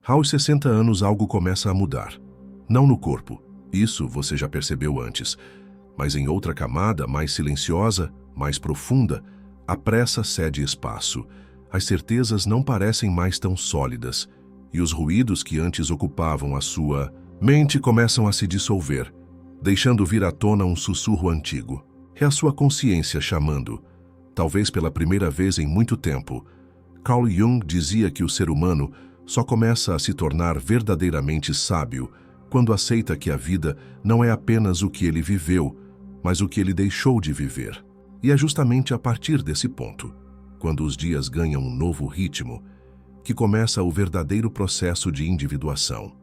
Aos 60 anos algo começa a mudar. Não no corpo, isso você já percebeu antes, mas em outra camada, mais silenciosa, mais profunda, a pressa cede espaço. As certezas não parecem mais tão sólidas, e os ruídos que antes ocupavam a sua mente começam a se dissolver, deixando vir à tona um sussurro antigo. É a sua consciência chamando. Talvez pela primeira vez em muito tempo, Carl Jung dizia que o ser humano só começa a se tornar verdadeiramente sábio quando aceita que a vida não é apenas o que ele viveu, mas o que ele deixou de viver. E é justamente a partir desse ponto, quando os dias ganham um novo ritmo, que começa o verdadeiro processo de individuação.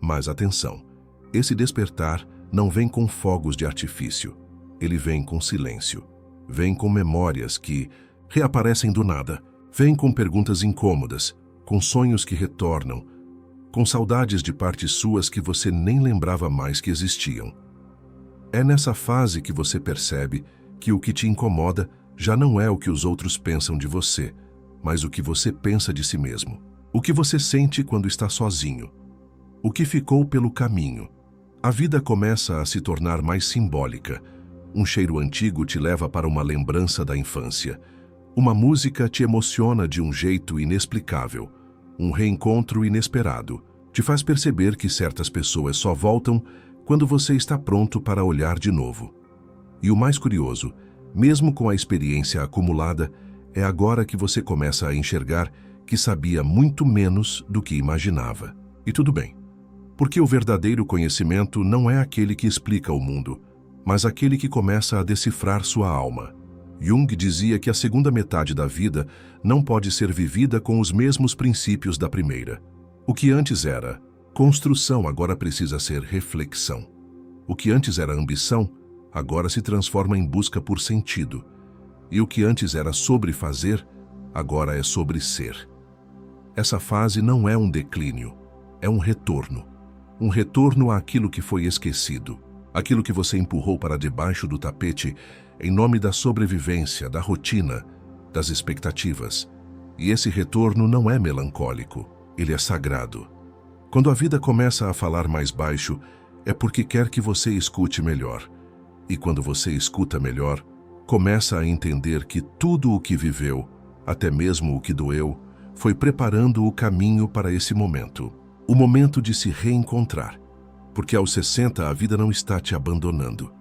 Mas atenção, esse despertar não vem com fogos de artifício, ele vem com silêncio, vem com memórias que reaparecem do nada, vem com perguntas incômodas, com sonhos que retornam, com saudades de partes suas que você nem lembrava mais que existiam. É nessa fase que você percebe que o que te incomoda já não é o que os outros pensam de você, mas o que você pensa de si mesmo. O que você sente quando está sozinho. O que ficou pelo caminho. A vida começa a se tornar mais simbólica. Um cheiro antigo te leva para uma lembrança da infância. Uma música te emociona de um jeito inexplicável. Um reencontro inesperado te faz perceber que certas pessoas só voltam quando você está pronto para olhar de novo. E o mais curioso, mesmo com a experiência acumulada, é agora que você começa a enxergar que sabia muito menos do que imaginava. E tudo bem, porque o verdadeiro conhecimento não é aquele que explica o mundo, mas aquele que começa a decifrar sua alma. Jung dizia que a segunda metade da vida não pode ser vivida com os mesmos princípios da primeira. O que antes era construção agora precisa ser reflexão. O que antes era ambição, agora se transforma em busca por sentido. E o que antes era sobre fazer, agora é sobre ser. Essa fase não é um declínio, é um retorno. Um retorno àquilo que foi esquecido, aquilo que você empurrou para debaixo do tapete em nome da sobrevivência, da rotina, das expectativas. E esse retorno não é melancólico, ele é sagrado. Quando a vida começa a falar mais baixo, é porque quer que você escute melhor. E quando você escuta melhor, começa a entender que tudo o que viveu, até mesmo o que doeu, foi preparando o caminho para esse momento. O momento de se reencontrar. Porque aos 60 a vida não está te abandonando.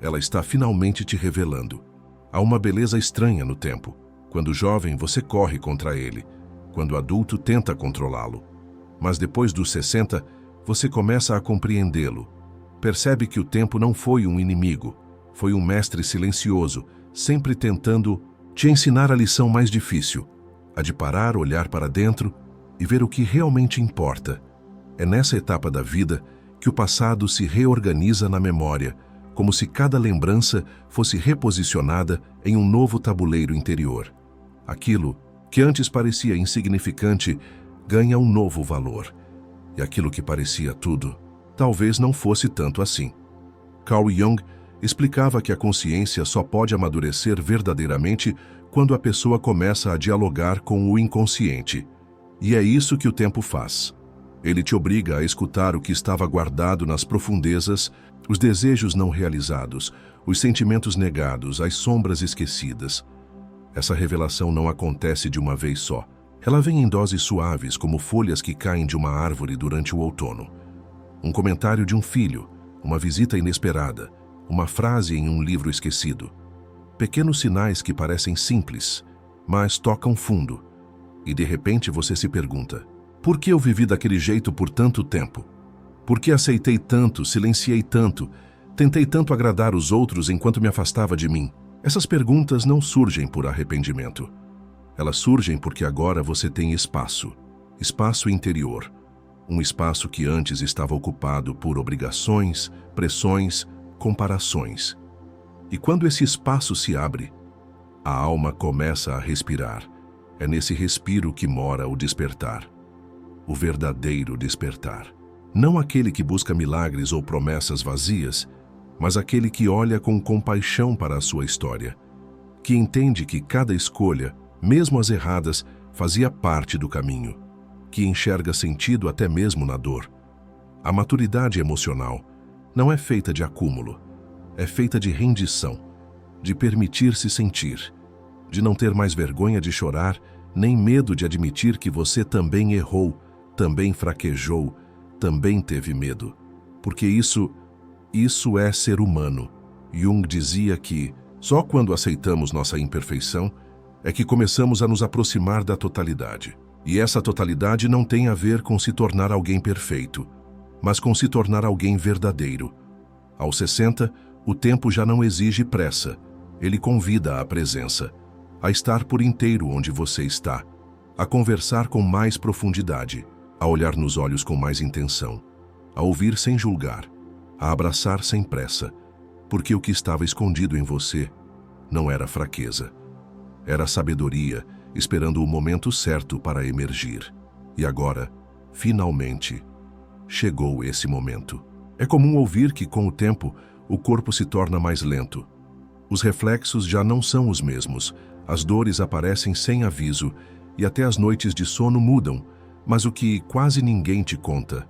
Ela está finalmente te revelando. Há uma beleza estranha no tempo. Quando jovem, você corre contra ele. Quando adulto, tenta controlá-lo. Mas depois dos 60, você começa a compreendê-lo. Percebe que o tempo não foi um inimigo. Foi um mestre silencioso, sempre tentando te ensinar a lição mais difícil. A de parar, olhar para dentro e ver o que realmente importa. É nessa etapa da vida que o passado se reorganiza na memória, como se cada lembrança fosse reposicionada em um novo tabuleiro interior. Aquilo que antes parecia insignificante ganha um novo valor. E aquilo que parecia tudo, talvez não fosse tanto assim. Carl Jung explicava que a consciência só pode amadurecer verdadeiramente quando a pessoa começa a dialogar com o inconsciente. E é isso que o tempo faz. Ele te obriga a escutar o que estava guardado nas profundezas, os desejos não realizados, os sentimentos negados, as sombras esquecidas. Essa revelação não acontece de uma vez só. Ela vem em doses suaves, como folhas que caem de uma árvore durante o outono. Um comentário de um filho, uma visita inesperada, uma frase em um livro esquecido. Pequenos sinais que parecem simples, mas tocam fundo. E de repente você se pergunta: por que eu vivi daquele jeito por tanto tempo? Por que aceitei tanto, silenciei tanto, tentei tanto agradar os outros enquanto me afastava de mim? Essas perguntas não surgem por arrependimento. Elas surgem porque agora você tem espaço, espaço interior. Um espaço que antes estava ocupado por obrigações, pressões, comparações. E quando esse espaço se abre, a alma começa a respirar. É nesse respiro que mora o despertar. O verdadeiro despertar. Não aquele que busca milagres ou promessas vazias, mas aquele que olha com compaixão para a sua história, que entende que cada escolha, mesmo as erradas, fazia parte do caminho, que enxerga sentido até mesmo na dor. A maturidade emocional não é feita de acúmulo, é feita de rendição, de permitir-se sentir, de não ter mais vergonha de chorar, nem medo de admitir que você também errou, também fraquejou, também teve medo. Porque isso é ser humano. Jung dizia que só quando aceitamos nossa imperfeição é que começamos a nos aproximar da totalidade. E essa totalidade não tem a ver com se tornar alguém perfeito, mas com se tornar alguém verdadeiro. Aos 60, o tempo já não exige pressa. Ele convida à presença, a estar por inteiro onde você está, a conversar com mais profundidade, a olhar nos olhos com mais intenção, a ouvir sem julgar, a abraçar sem pressa, porque o que estava escondido em você não era fraqueza, era sabedoria esperando o momento certo para emergir. E agora, finalmente, chegou esse momento. É comum ouvir que, com o tempo, o corpo se torna mais lento. Os reflexos já não são os mesmos, as dores aparecem sem aviso e até as noites de sono mudam, mas o que quase ninguém te conta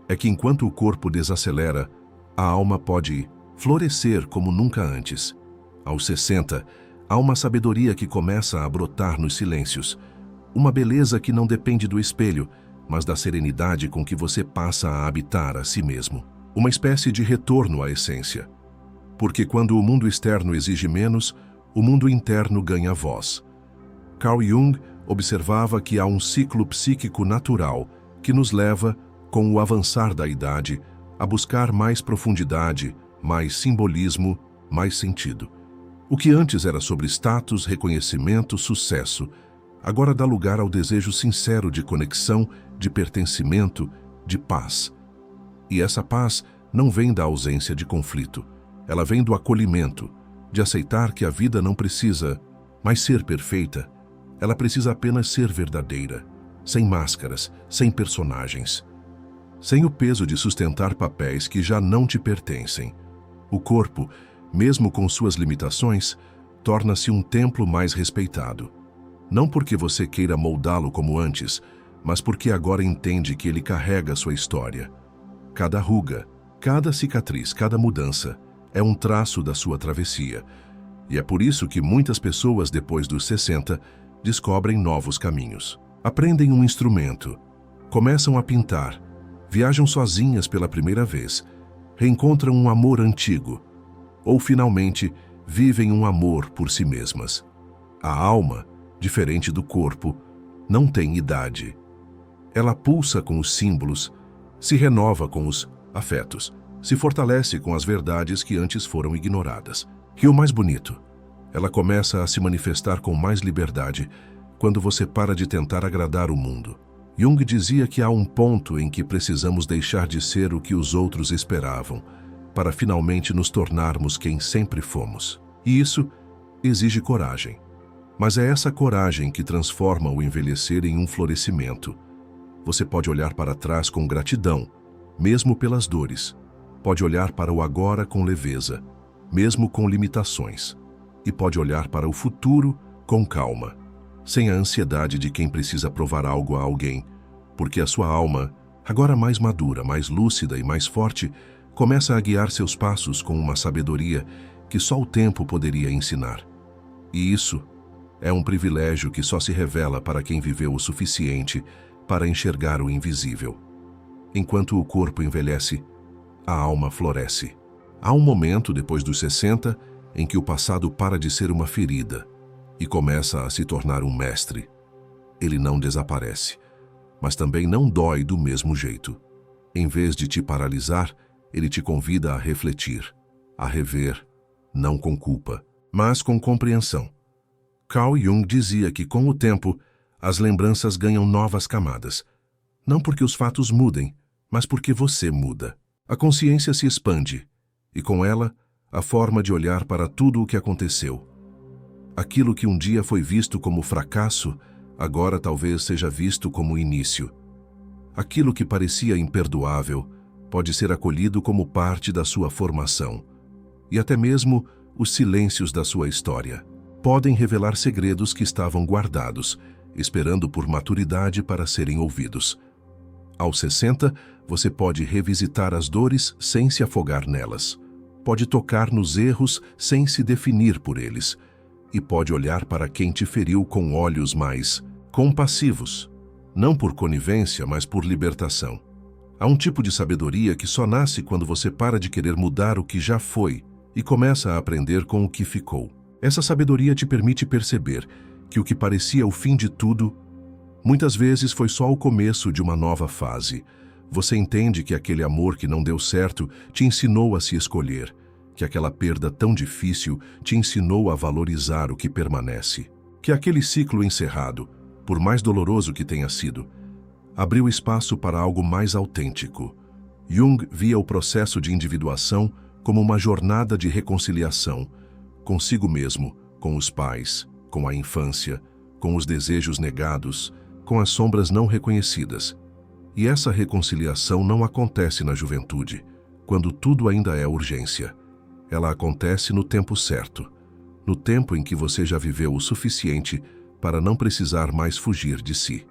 é que enquanto o corpo desacelera, a alma pode florescer como nunca antes. Aos 60, há uma sabedoria que começa a brotar nos silêncios, uma beleza que não depende do espelho, mas da serenidade com que você passa a habitar a si mesmo. Uma espécie de retorno à essência. Porque quando o mundo externo exige menos, o mundo interno ganha voz. Carl Jung observava que há um ciclo psíquico natural que nos leva, com o avançar da idade, a buscar mais profundidade, mais simbolismo, mais sentido. O que antes era sobre status, reconhecimento, sucesso, agora dá lugar ao desejo sincero de conexão, de pertencimento, de paz. E essa paz não vem da ausência de conflito. Ela vem do acolhimento, de aceitar que a vida não precisa mais ser perfeita. Ela precisa apenas ser verdadeira, sem máscaras, sem personagens, sem o peso de sustentar papéis que já não te pertencem. O corpo, mesmo com suas limitações, torna-se um templo mais respeitado. Não porque você queira moldá-lo como antes, mas porque agora entende que ele carrega sua história. Cada ruga, cada cicatriz, cada mudança é um traço da sua travessia. E é por isso que muitas pessoas, depois dos 60, descobrem novos caminhos. Aprendem um instrumento, começam a pintar, viajam sozinhas pela primeira vez, reencontram um amor antigo, ou finalmente vivem um amor por si mesmas. A alma, diferente do corpo, não tem idade. Ela pulsa com os símbolos, se renova com os afetos, se fortalece com as verdades que antes foram ignoradas. E o mais bonito, ela começa a se manifestar com mais liberdade quando você para de tentar agradar o mundo. Jung dizia que há um ponto em que precisamos deixar de ser o que os outros esperavam, para finalmente nos tornarmos quem sempre fomos. E isso exige coragem. Mas é essa coragem que transforma o envelhecer em um florescimento. Você pode olhar para trás com gratidão, mesmo pelas dores. Pode olhar para o agora com leveza, mesmo com limitações. E pode olhar para o futuro com calma, sem a ansiedade de quem precisa provar algo a alguém, porque a sua alma, agora mais madura, mais lúcida e mais forte, começa a guiar seus passos com uma sabedoria que só o tempo poderia ensinar. E isso é um privilégio que só se revela para quem viveu o suficiente para enxergar o invisível. Enquanto o corpo envelhece, a alma floresce. Há um momento, depois dos 60, em que o passado para de ser uma ferida e começa a se tornar um mestre. Ele não desaparece, mas também não dói do mesmo jeito. Em vez de te paralisar, ele te convida a refletir, a rever, não com culpa, mas com compreensão. Carl Jung dizia que, com o tempo, as lembranças ganham novas camadas. Não porque os fatos mudem, mas porque você muda. A consciência se expande, e com ela, a forma de olhar para tudo o que aconteceu. Aquilo que um dia foi visto como fracasso, agora talvez seja visto como início. Aquilo que parecia imperdoável pode ser acolhido como parte da sua formação. E até mesmo os silêncios da sua história podem revelar segredos que estavam guardados esperando por maturidade para serem ouvidos. Aos 60, você pode revisitar as dores sem se afogar nelas. Pode tocar nos erros sem se definir por eles. E pode olhar para quem te feriu com olhos mais compassivos. Não por conivência, mas por libertação. Há um tipo de sabedoria que só nasce quando você para de querer mudar o que já foi e começa a aprender com o que ficou. Essa sabedoria te permite perceber que o que parecia o fim de tudo, muitas vezes foi só o começo de uma nova fase. Você entende que aquele amor que não deu certo te ensinou a se escolher, que aquela perda tão difícil te ensinou a valorizar o que permanece, que aquele ciclo encerrado, por mais doloroso que tenha sido, abriu espaço para algo mais autêntico. Jung via o processo de individuação como uma jornada de reconciliação, consigo mesmo, com os pais, com a infância, com os desejos negados, com as sombras não reconhecidas. E essa reconciliação não acontece na juventude, quando tudo ainda é urgência. Ela acontece no tempo certo, no tempo em que você já viveu o suficiente para não precisar mais fugir de si.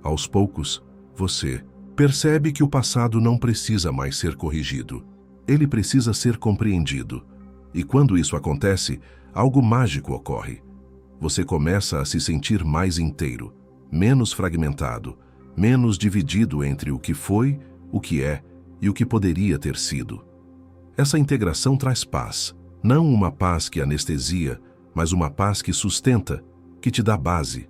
Aos poucos, você percebe que o passado não precisa mais ser corrigido. Ele precisa ser compreendido. E quando isso acontece, algo mágico ocorre. Você começa a se sentir mais inteiro, menos fragmentado, menos dividido entre o que foi, o que é e o que poderia ter sido. Essa integração traz paz, não uma paz que anestesia, mas uma paz que sustenta, que te dá base,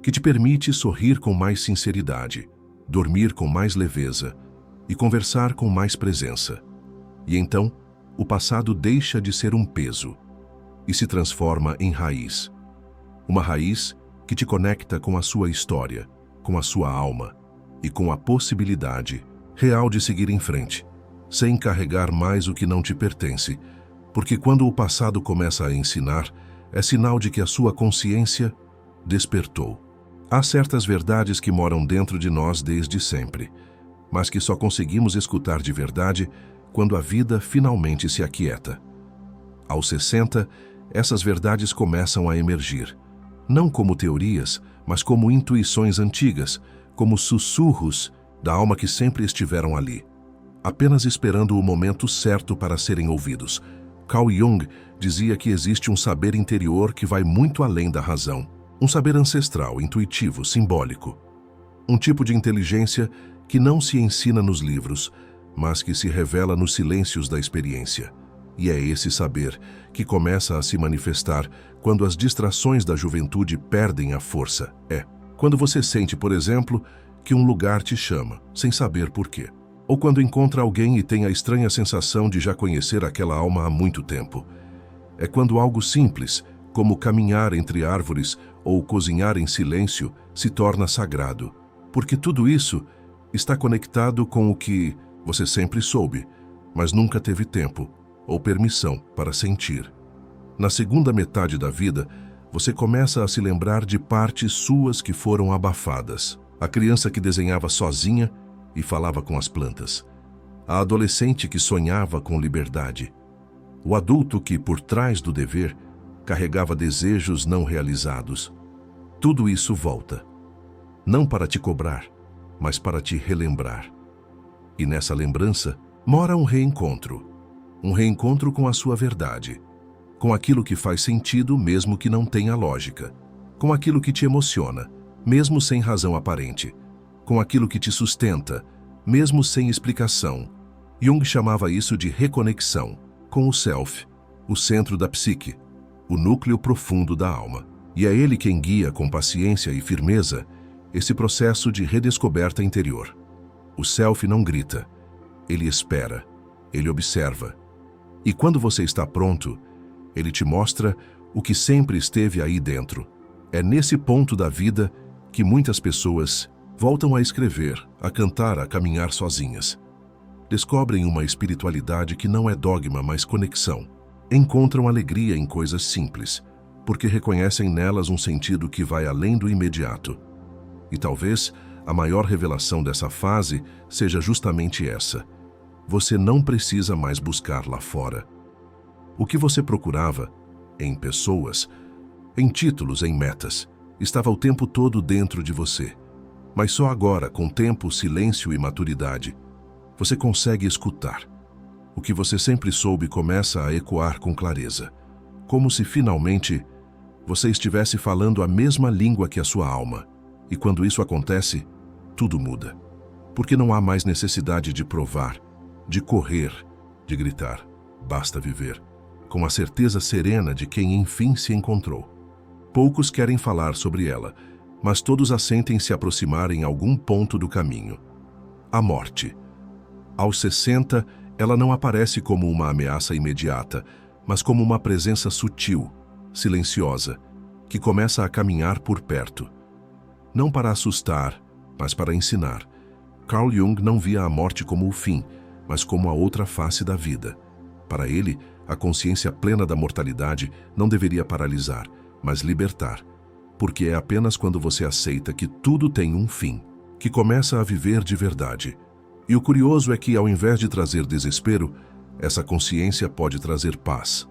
que te permite sorrir com mais sinceridade, dormir com mais leveza e conversar com mais presença. E então, o passado deixa de ser um peso e se transforma em raiz. Uma raiz que te conecta com a sua história, com a sua alma e com a possibilidade real de seguir em frente, sem carregar mais o que não te pertence, porque quando o passado começa a ensinar, é sinal de que a sua consciência despertou. Há certas verdades que moram dentro de nós desde sempre, mas que só conseguimos escutar de verdade quando a vida finalmente se aquieta. Aos 60, essas verdades começam a emergir, não como teorias, mas como intuições antigas, como sussurros da alma que sempre estiveram ali, apenas esperando o momento certo para serem ouvidos. Carl Jung dizia que existe um saber interior que vai muito além da razão, um saber ancestral, intuitivo, simbólico, um tipo de inteligência que não se ensina nos livros, mas que se revela nos silêncios da experiência. E é esse saber que começa a se manifestar quando as distrações da juventude perdem a força. Quando você sente, por exemplo, que um lugar te chama, sem saber por quê. Ou quando encontra alguém e tem a estranha sensação de já conhecer aquela alma há muito tempo. É quando algo simples, como caminhar entre árvores ou cozinhar em silêncio, se torna sagrado. Porque tudo isso está conectado com o que você sempre soube, mas nunca teve tempo ou permissão para sentir. Na segunda metade da vida, você começa a se lembrar de partes suas que foram abafadas. A criança que desenhava sozinha e falava com as plantas. A adolescente que sonhava com liberdade. O adulto que, por trás do dever, carregava desejos não realizados. Tudo isso volta. Não para te cobrar, mas para te relembrar. E nessa lembrança mora um reencontro. Um reencontro com a sua verdade. Com aquilo que faz sentido mesmo que não tenha lógica. Com aquilo que te emociona, mesmo sem razão aparente. Com aquilo que te sustenta, mesmo sem explicação. Jung chamava isso de reconexão com o self, o centro da psique, o núcleo profundo da alma. E é ele quem guia com paciência e firmeza esse processo de redescoberta interior. O self não grita, ele espera, ele observa. E quando você está pronto, ele te mostra o que sempre esteve aí dentro. É nesse ponto da vida que muitas pessoas voltam a escrever, a cantar, a caminhar sozinhas. Descobrem uma espiritualidade que não é dogma, mas conexão. Encontram alegria em coisas simples, porque reconhecem nelas um sentido que vai além do imediato. E talvez a maior revelação dessa fase seja justamente essa. Você não precisa mais buscar lá fora. O que você procurava, em pessoas, em títulos, em metas, Estava o tempo todo dentro de você. Mas só agora, com tempo, silêncio e maturidade, você consegue escutar. O que você sempre soube começa a ecoar com clareza, como se finalmente você estivesse falando a mesma língua que a sua alma. E quando isso acontece, tudo muda. Porque não há mais necessidade de provar, de correr, de gritar. Basta viver, com a certeza serena de quem enfim se encontrou. Poucos querem falar sobre ela, mas todos a sentem se aproximar em algum ponto do caminho. A morte. Aos 60, ela não aparece como uma ameaça imediata, mas como uma presença sutil, silenciosa, que começa a caminhar por perto. Não para assustar, mas para ensinar. Carl Jung não via a morte como o fim, mas como a outra face da vida. Para ele, a consciência plena da mortalidade não deveria paralisar, mas libertar. Porque é apenas quando você aceita que tudo tem um fim, que começa a viver de verdade. E o curioso é que, ao invés de trazer desespero, essa consciência pode trazer paz.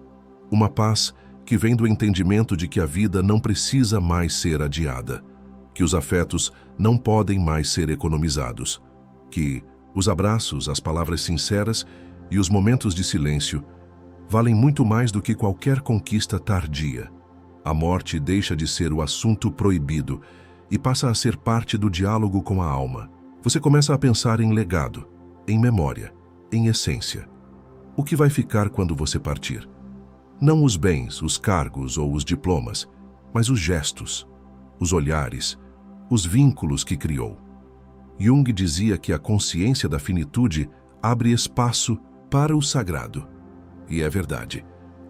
Uma paz que vem do entendimento de que a vida não precisa mais ser adiada, que os afetos não podem mais ser economizados, que os abraços, as palavras sinceras e os momentos de silêncio valem muito mais do que qualquer conquista tardia. A morte deixa de ser o assunto proibido e passa a ser parte do diálogo com a alma. Você começa a pensar em legado, em memória, em essência. O que vai ficar quando você partir? Não os bens, os cargos ou os diplomas, mas os gestos, os olhares, os vínculos que criou. Jung dizia que a consciência da finitude abre espaço para o sagrado. E é verdade,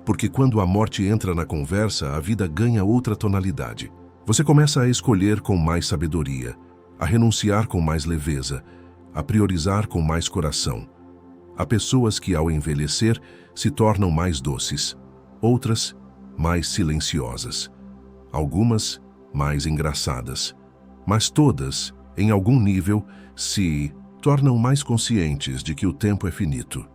porque quando a morte entra na conversa, a vida ganha outra tonalidade. Você começa a escolher com mais sabedoria, a renunciar com mais leveza, a priorizar com mais coração. Há pessoas que, ao envelhecer, se tornam mais doces, outras, mais silenciosas, algumas, mais engraçadas, mas todas, em algum nível, se tornam mais conscientes de que o tempo é finito.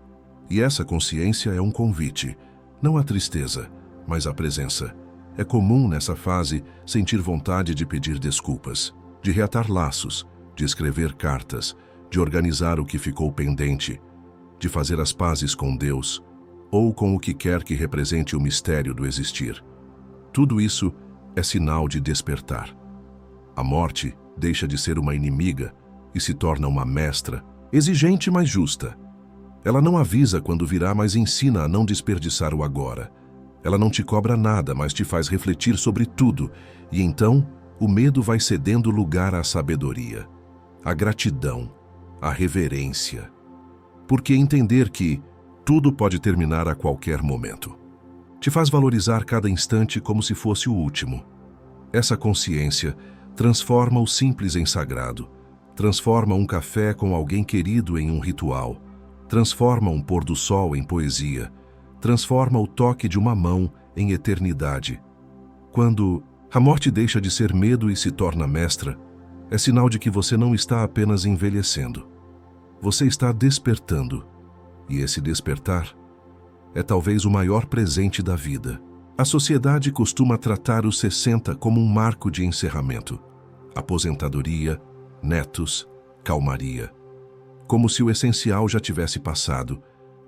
E essa consciência é um convite, não a tristeza, mas a presença. É comum nessa fase sentir vontade de pedir desculpas, de reatar laços, de escrever cartas, de organizar o que ficou pendente, de fazer as pazes com Deus ou com o que quer que represente o mistério do existir. Tudo isso é sinal de despertar. A morte deixa de ser uma inimiga e se torna uma mestra, exigente mas justa. Ela não avisa quando virá, mas ensina a não desperdiçar o agora. Ela não te cobra nada, mas te faz refletir sobre tudo, e então o medo vai cedendo lugar à sabedoria, à gratidão, à reverência. Porque entender que tudo pode terminar a qualquer momento te faz valorizar cada instante como se fosse o último. Essa consciência transforma o simples em sagrado, transforma um café com alguém querido em um ritual, transforma um pôr do sol em poesia, transforma o toque de uma mão em eternidade. Quando a morte deixa de ser medo e se torna mestra, é sinal de que você não está apenas envelhecendo. Você está despertando. E esse despertar é talvez o maior presente da vida. A sociedade costuma tratar os 60 como um marco de encerramento. Aposentadoria, netos, calmaria. Como se o essencial já tivesse passado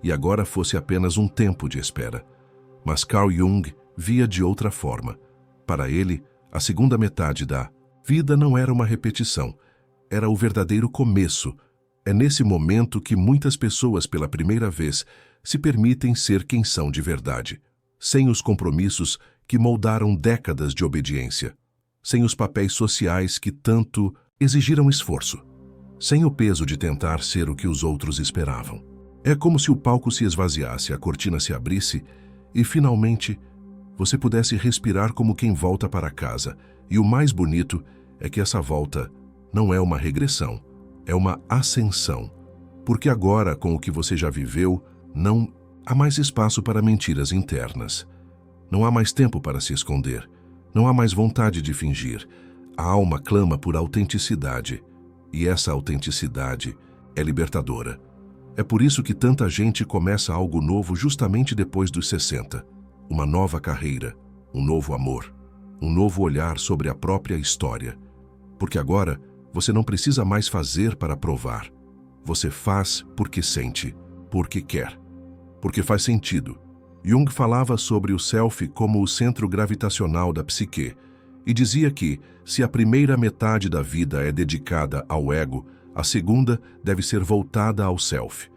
e agora fosse apenas um tempo de espera. Mas Carl Jung via de outra forma. Para ele, a segunda metade da vida não era uma repetição, era o verdadeiro começo. É nesse momento que muitas pessoas, pela primeira vez, se permitem ser quem são de verdade, sem os compromissos que moldaram décadas de obediência, sem os papéis sociais que tanto exigiram esforço, sem o peso de tentar ser o que os outros esperavam. É como se o palco se esvaziasse, a cortina se abrisse e, finalmente, você pudesse respirar como quem volta para casa. E o mais bonito é que essa volta não é uma regressão, é uma ascensão. Porque agora, com o que você já viveu, não há mais espaço para mentiras internas. Não há mais tempo para se esconder. Não há mais vontade de fingir. A alma clama por autenticidade. E essa autenticidade é libertadora. É por isso que tanta gente começa algo novo justamente depois dos 60. Uma nova carreira, um novo amor, um novo olhar sobre a própria história. Porque agora você não precisa mais fazer para provar. Você faz porque sente, porque quer, porque faz sentido. Jung falava sobre o self como o centro gravitacional da psique e dizia que, se a primeira metade da vida é dedicada ao ego, a segunda deve ser voltada ao self.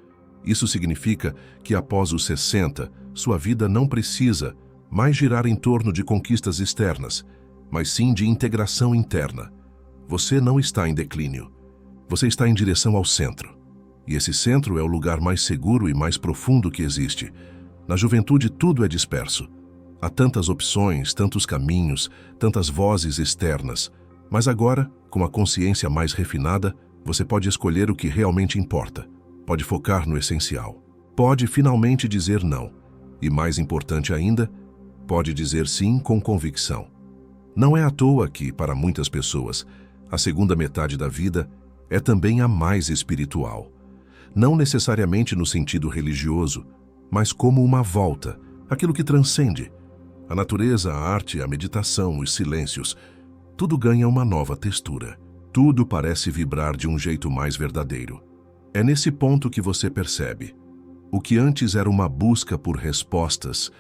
Isso significa que após os 60, sua vida não precisa mais girar em torno de conquistas externas, mas sim de integração interna. Você não está em declínio. Você está em direção ao centro. E esse centro é o lugar mais seguro e mais profundo que existe. Na juventude tudo é disperso. Há tantas opções, tantos caminhos, tantas vozes externas. Mas agora, com a consciência mais refinada, você pode escolher o que realmente importa. Pode focar no essencial. Pode finalmente dizer não. E mais importante ainda, pode dizer sim com convicção. Não é à toa que, para muitas pessoas, a segunda metade da vida é também a mais espiritual. Não necessariamente no sentido religioso, mas como uma volta, aquilo que transcende. A natureza, a arte, a meditação, os silêncios, tudo ganha uma nova textura. Tudo parece vibrar de um jeito mais verdadeiro. É nesse ponto que você percebe. O que antes era uma busca por respostas,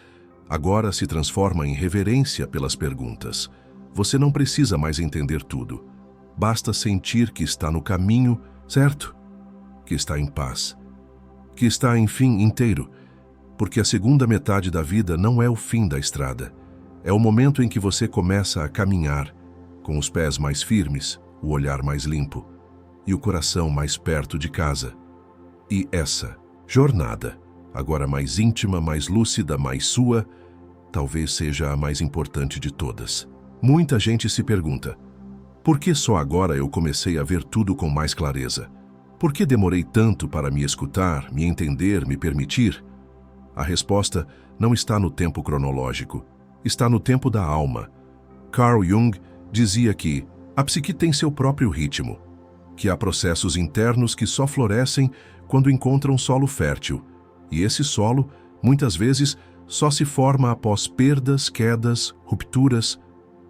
agora se transforma em reverência pelas perguntas. Você não precisa mais entender tudo. Basta sentir que está no caminho certo, que está em paz, que está, enfim, inteiro. Porque a segunda metade da vida não é o fim da estrada. É o momento em que você começa a caminhar, com os pés mais firmes, o olhar mais limpo e o coração mais perto de casa. E essa jornada, agora mais íntima, mais lúcida, mais sua, talvez seja a mais importante de todas. Muita gente se pergunta: por que só agora eu comecei a ver tudo com mais clareza? Por que demorei tanto para me escutar, me entender, me permitir? A resposta não está no tempo cronológico, está no tempo da alma. Carl Jung dizia que a psique tem seu próprio ritmo, que há processos internos que só florescem quando encontram solo fértil, e esse solo, muitas vezes, só se forma após perdas, quedas, rupturas,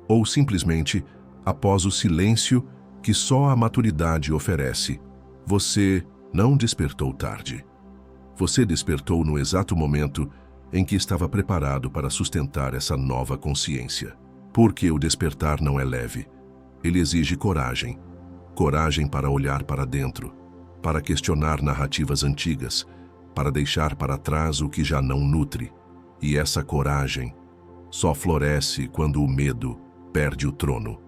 ou simplesmente após o silêncio que só a maturidade oferece. Você não despertou tarde. Você despertou no exato momento em que estava preparado para sustentar essa nova consciência. Porque o despertar não é leve. Ele exige coragem. Coragem para olhar para dentro, para questionar narrativas antigas, para deixar para trás o que já não nutre. E essa coragem só floresce quando o medo perde o trono.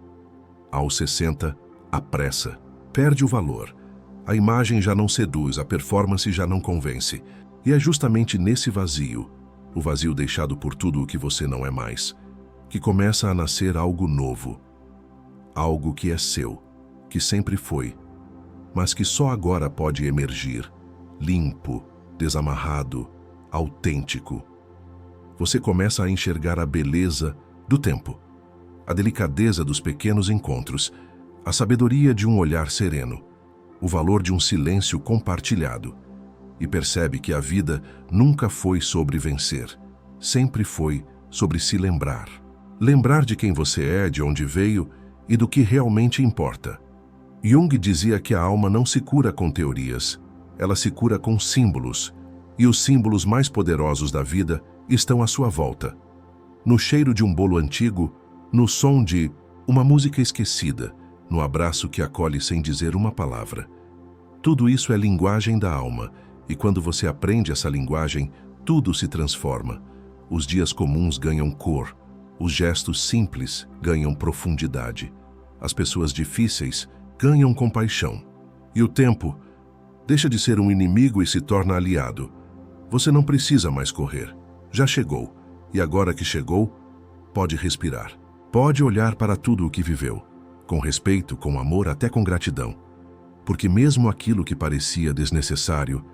Aos 60, a pressa perde o valor. A imagem já não seduz, a performance já não convence. E é justamente nesse vazio, o vazio deixado por tudo o que você não é mais, que começa a nascer algo novo. Algo que é seu, que sempre foi, mas que só agora pode emergir, limpo, desamarrado, autêntico. Você começa a enxergar a beleza do tempo, a delicadeza dos pequenos encontros, a sabedoria de um olhar sereno, o valor de um silêncio compartilhado, e percebe que a vida nunca foi sobre vencer, sempre foi sobre se lembrar. Lembrar de quem você é, de onde veio e do que realmente importa. Jung dizia que a alma não se cura com teorias, ela se cura com símbolos, e os símbolos mais poderosos da vida estão à sua volta. No cheiro de um bolo antigo, no som de uma música esquecida, no abraço que acolhe sem dizer uma palavra. Tudo isso é linguagem da alma, e quando você aprende essa linguagem, tudo se transforma. Os dias comuns ganham cor, os gestos simples ganham profundidade, as pessoas difíceis ganham compaixão. E o tempo deixa de ser um inimigo e se torna aliado. Você não precisa mais correr. Já chegou, e agora que chegou, pode respirar. Pode olhar para tudo o que viveu, com respeito, com amor, até com gratidão. Porque mesmo aquilo que parecia desnecessário,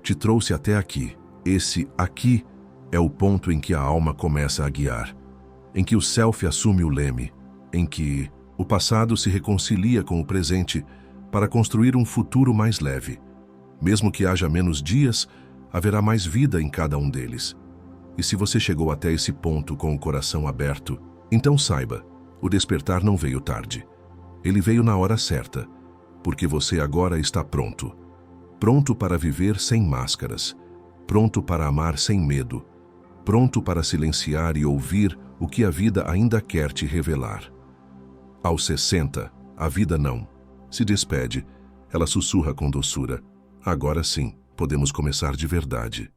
te trouxe até aqui. Esse aqui é o ponto em que a alma começa a guiar, em que o self assume o leme, em que o passado se reconcilia com o presente para construir um futuro mais leve. Mesmo que haja menos dias, haverá mais vida em cada um deles. E se você chegou até esse ponto com o coração aberto, Então saiba, o despertar não veio tarde. Ele veio na hora certa, porque você agora está pronto. Pronto para viver sem máscaras. Pronto para amar sem medo. Pronto para silenciar e ouvir o que a vida ainda quer te revelar. Aos 60, a vida não se despede. Ela sussurra com doçura. Agora sim, podemos começar de verdade.